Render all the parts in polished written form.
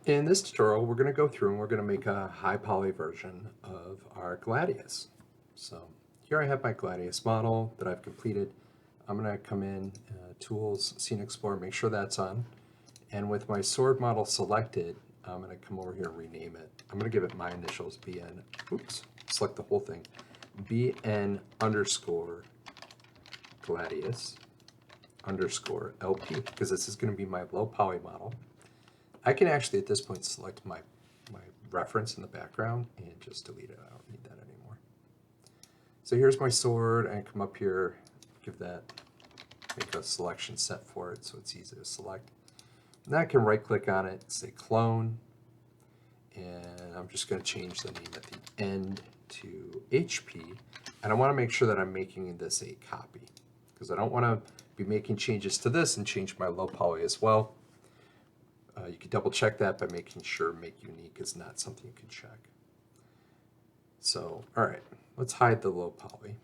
In this tutorial, we're going to go through and we're going to make a high poly version of our Gladius. So here I have my Gladius model that I've completed. I'm going to come in, Tools, Scene Explorer, make sure that's on. And with my sword model selected, I'm going to come over here and rename it. I'm going to give it my initials, BN, oops, select the whole thing, BN underscore Gladius underscore LP, because this is going to be my low poly model. I can actually at this point select my reference in the background and just delete it. I don't need that anymore. So here's my sword, and come up here, make a selection set for it so it's easy to select. Now I can right click on it, say clone, and I'm just going to change the name at the end to HP, and I want to make sure that I'm making this a copy because I don't want to be making changes to this and change my low poly as well. You can double check that by making sure make unique is not something you can check. So, all right, let's hide the low poly.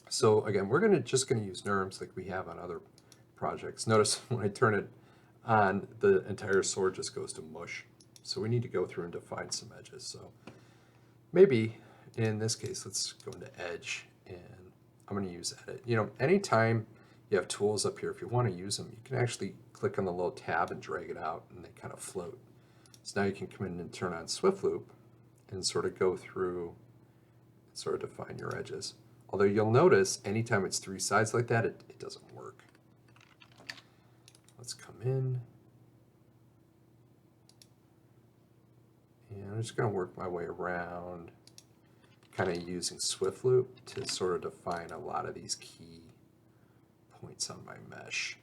So again, we're just going to use NURMS like we have on other projects. Notice when I turn it on, the entire sword just goes to mush. So we need to go through and define some edges. So maybe in this case, let's go into edge, and I'm going to use edit. You know, anytime you have tools up here, if you want to use them, you can actually click on the little tab and drag it out, and they kind of float. So now you can come in and turn on Swift Loop and sort of go through and sort of define your edges. Although you'll notice anytime it's three sides like that, it doesn't work. Let's come in. And I'm just going to work my way around, kind of using Swift Loop to sort of define a lot of these key points on my mesh.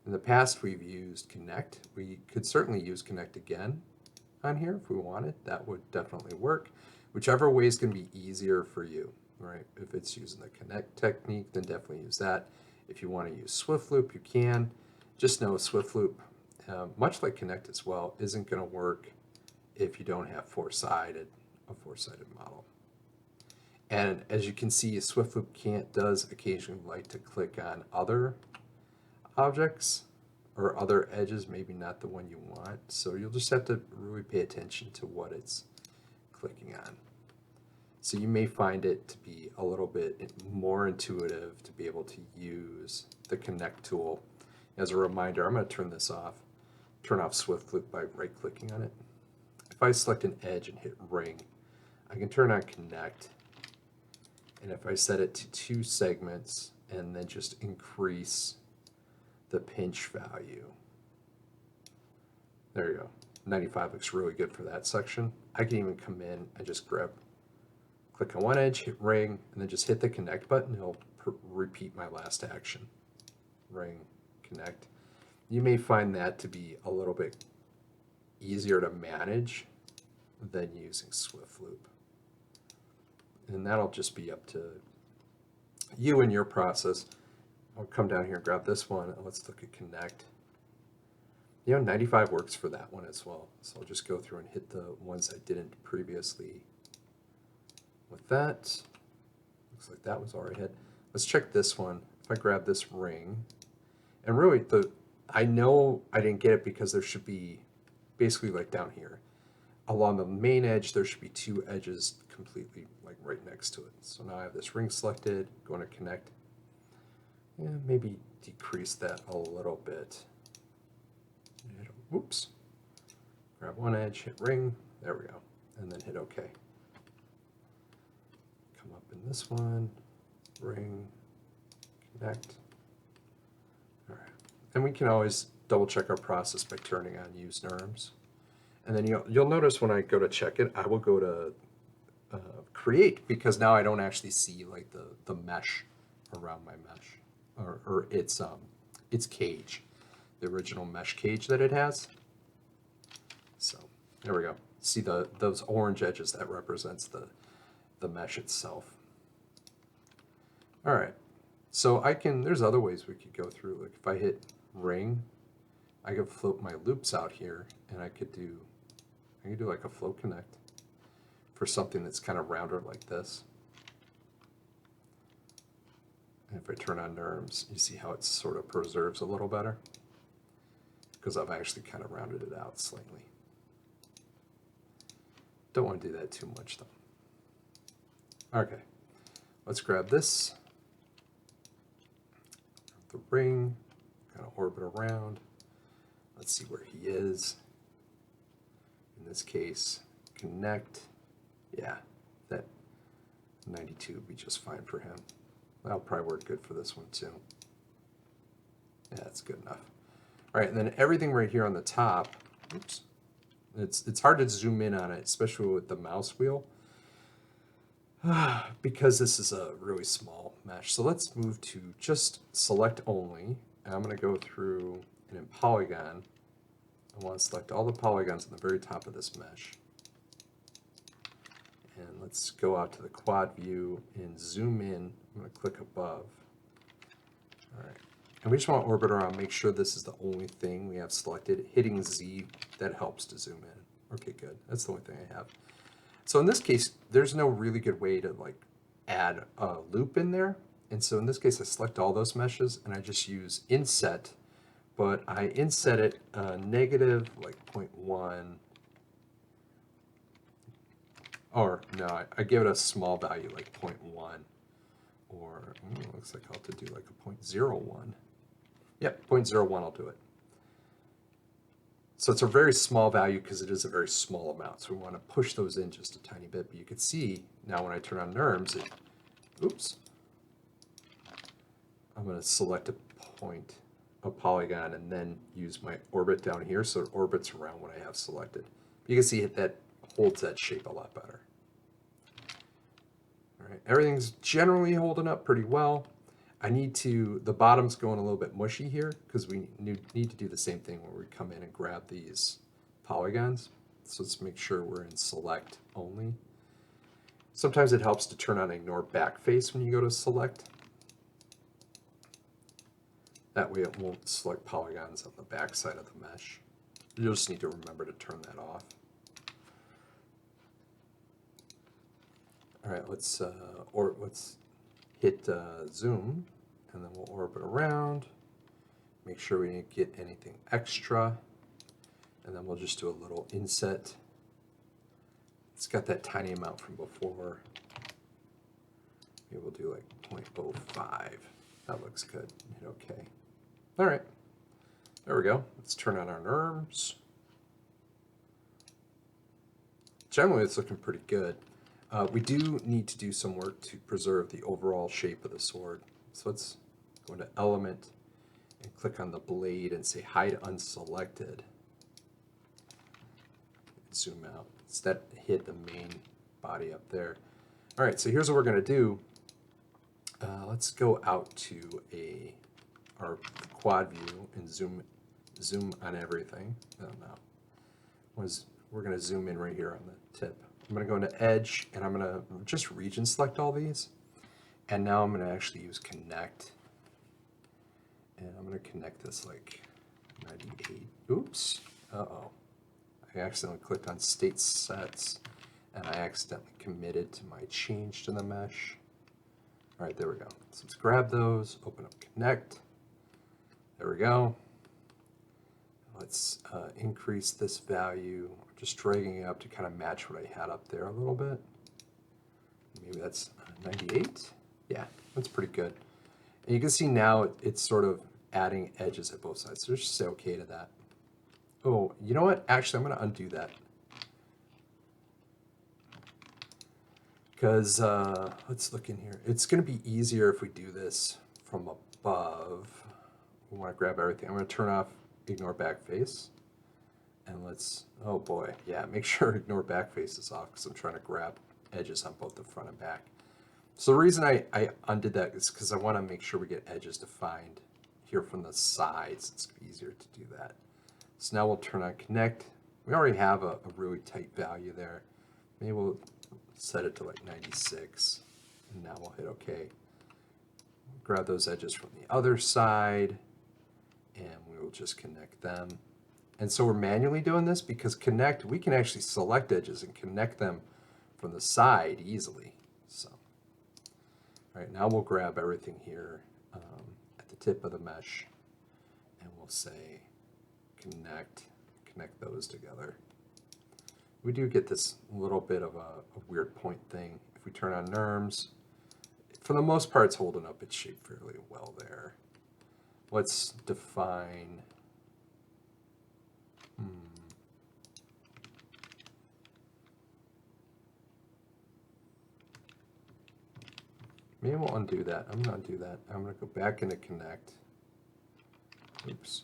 In the past, we've used connect. We could certainly use connect again on here if we wanted. That would definitely work. Whichever way is going to be easier for you, right? If it's using the connect technique, then definitely use that. If you want to use Swift Loop, you can. Just know Swift Loop, much like connect as well, isn't going to work if you don't have a four-sided model. And as you can see, Swift Loop does occasionally like to click on other objects or other edges, maybe not the one you want. So you'll just have to really pay attention to what it's clicking on. So you may find it to be a little bit more intuitive to be able to use the connect tool. As a reminder, I'm going to turn this off, turn off Swift Loop by right clicking on it. If I select an edge and hit ring, I can turn on connect. And if I set it to 2 segments and then just increase the pinch value. There you go. 95 looks really good for that section. I can even come in and just click on one edge, hit ring, and then just hit the connect button. It'll repeat my last action. Ring, connect. You may find that to be a little bit easier to manage than using Swift Loop. And that'll just be up to you and your process. I'll come down here and grab this one, and let's look at connect. You know, 95 works for that one as well. So I'll just go through and hit the ones I didn't previously with that. Looks like that was already hit. Let's check this one. If I grab this ring, and really I know I didn't get it because there should be basically like down here. Along the main edge, there should be 2 edges completely like right next to it. So now I have this ring selected, going to connect. Yeah, maybe decrease that a little bit. Oops. Grab one edge, hit ring, there we go, and then hit OK. Come up in this one, ring, connect. All right, and we can always double check our process by turning on use NURMS. And then you'll notice when I go to check it, I will go to create, because now I don't actually see like the mesh around my mesh. Or its cage, the original mesh cage that it has. So there we go. See those orange edges, that represents the mesh itself. All right, so there's other ways we could go through. Like if I hit ring, I could float my loops out here, and I could do like a float connect for something that's kind of rounder like this. And if I turn on NURMS, you see how it sort of preserves a little better. because I've actually kind of rounded it out slightly. Don't want to do that too much though. Okay, let's grab this, the ring, kind of orbit around. Let's see where he is. In this case, connect. Yeah, that 92 would be just fine for him. That'll probably work good for this one too. Yeah, that's good enough. All right, and then everything right here on the top, oops, it's hard to zoom in on it, especially with the mouse wheel, because this is a really small mesh. So let's move to just select only, and I'm gonna go through, and in polygon, I want to select all the polygons on the very top of this mesh. And let's go out to the quad view and zoom in. I'm going to click above. All right. And we just want to orbit around, make sure this is the only thing we have selected. Hitting Z, that helps to zoom in. Okay, good. That's the only thing I have. So in this case, there's no really good way to like add a loop in there. And so in this case, I select all those meshes and I just use inset, but I inset it negative like 0.1. Or no, I give it a small value like 0.1, or looks like I'll have to do like a 0.01. Yep, 0.01 I'll do it. So it's a very small value because it is a very small amount. So we want to push those in just a tiny bit. But you can see now when I turn on NURMS, oops, I'm going to select a polygon, and then use my orbit down here so it orbits around what I have selected. You can see that holds that shape a lot better. All right, everything's generally holding up pretty well. I need to, the bottom's going a little bit mushy here because we need to do the same thing where we come in and grab these polygons. So let's make sure we're in select only. Sometimes it helps to turn on ignore backface when you go to select. That way it won't select polygons on the back side of the mesh. You'll just need to remember to turn that off. All right, let's hit zoom, and then we'll orbit around, make sure we didn't get anything extra, and then we'll just do a little inset. It's got that tiny amount from before. Maybe we'll do like 0.05. That looks good. Hit OK. All right, there we go. Let's turn on our NURMS. Generally, it's looking pretty good. We do need to do some work to preserve the overall shape of the sword. So let's go into Element and click on the blade and say Hide Unselected. Zoom out. Instead, hit the main body up there. All right, so here's what we're going to do. Let's go out to our quad view and zoom on everything. Oh, no. We're going to zoom in right here on the tip. I'm going to go into Edge, and I'm going to just region select all these. And now I'm going to actually use Connect. And I'm going to connect this like 98. Oops. Uh-oh. I accidentally clicked on State Sets, and I accidentally committed to my change to the mesh. All right, there we go. So let's grab those, open up Connect. There we go. Let's increase this value, just dragging it up to kind of match what I had up there a little bit. Maybe that's 98. Yeah, that's pretty good. And you can see now it's sort of adding edges at both sides. So just say OK to that. Oh, you know what? Actually, I'm going to undo that. Because let's look in here. It's going to be easier if we do this from above. We want to grab everything. I'm going to turn off Ignore Backface. And let's, oh boy, yeah, make sure Ignore Backface is off because I'm trying to grab edges on both the front and back. So the reason I undid that is because I want to make sure we get edges defined here from the sides. It's easier to do that. So now we'll turn on Connect. We already have a really tight value there. Maybe we'll set it to like 96. And now we'll hit OK. Grab those edges from the other side, and we will just connect them. And so we're manually doing this because Connect, we can actually select edges and connect them from the side easily. So, all right, now we'll grab everything here at the tip of the mesh, and we'll say connect those together. We do get this little bit of a weird point thing. If we turn on NURMS, for the most part, it's holding up its shape fairly well there. Let's define. Maybe we'll undo that. I'm going to undo that. I'm going to go back into connect. Oops.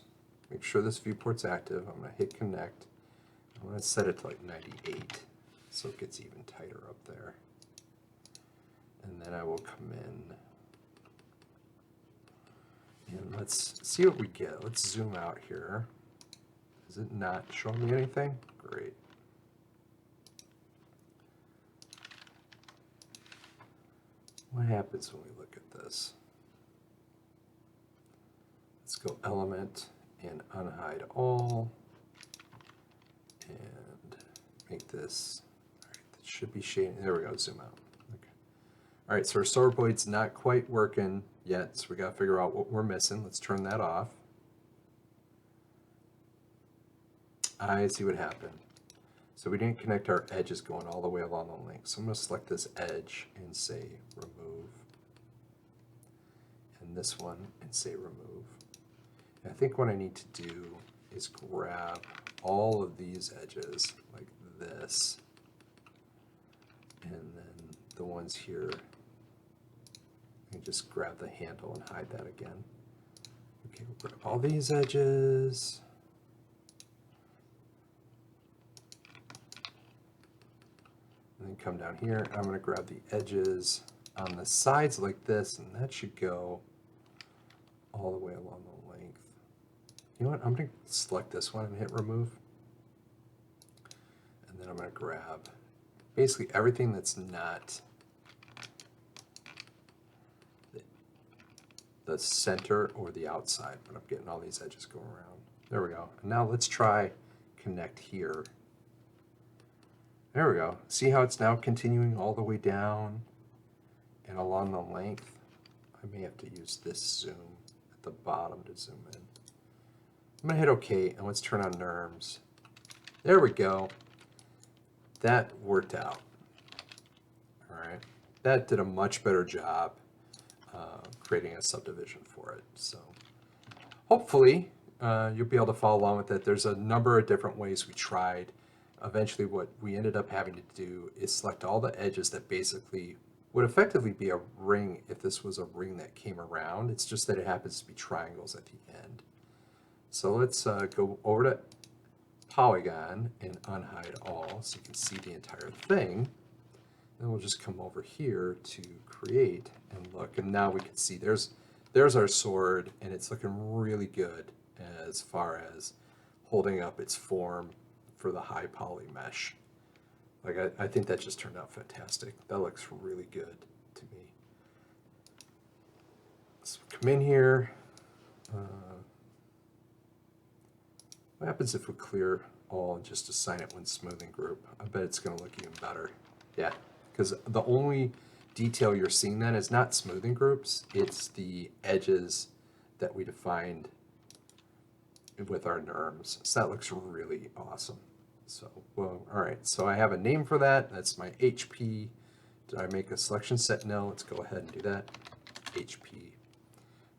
Make sure this viewport's active. I'm going to hit connect. I'm going to set it to like 98 so it gets even tighter up there. And then I will come in and let's see what we get. Let's zoom out here. Is it not showing me anything? Great. What happens when we look at this? Let's go element and unhide all and make this, all right, that should be shading. There we go, zoom out. Okay. All right, so our storyboard's not quite working yet, so we got to figure out what we're missing. Let's turn that off. I see what happened. So we didn't connect our edges going all the way along the length. So I'm going to select this edge and say remove. And this one and say remove. And I think what I need to do is grab all of these edges like this. And then the ones here, and just grab the handle and hide that again. Okay, we'll grab all these edges. And then come down here. I'm going to grab the edges on the sides like this, and that should go all the way along the length. You know what? I'm going to select this one and hit remove. And then I'm going to grab basically everything that's not the center or the outside, but I'm getting all these edges going around. There we go. And now let's try connect here. There we go. See how it's now continuing all the way down and along the length? I may have to use this zoom at the bottom to zoom in. I'm going to hit OK, and let's turn on NURMS. There we go. That worked out. All right. That did a much better job creating a subdivision for it. So hopefully you'll be able to follow along with it. There's a number of different ways we tried. Eventually what we ended up having to do is select all the edges that basically would effectively be a ring if this was a ring that came around. It's just that it happens to be triangles at the end. So let's go over to polygon and unhide all so you can see the entire thing. Then we'll just come over here to create and look, and now we can see there's our sword, and it's looking really good as far as holding up its form for the high poly mesh. Like I think that just turned out fantastic. That looks really good to me. So come in here. What happens if we clear all and just assign it one smoothing group? I bet it's going to look even better. Yeah, because the only detail you're seeing then is not smoothing groups, it's the edges that we defined with our NURMS. So that looks really awesome. So, well, all right, so I have a name for that. That's my HP. Did I make a selection set? No, let's go ahead and do that. HP.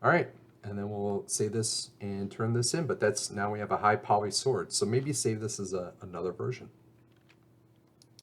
All right, and then we'll save this and turn this in, but that's now we have a high poly sword. So maybe save this as another version.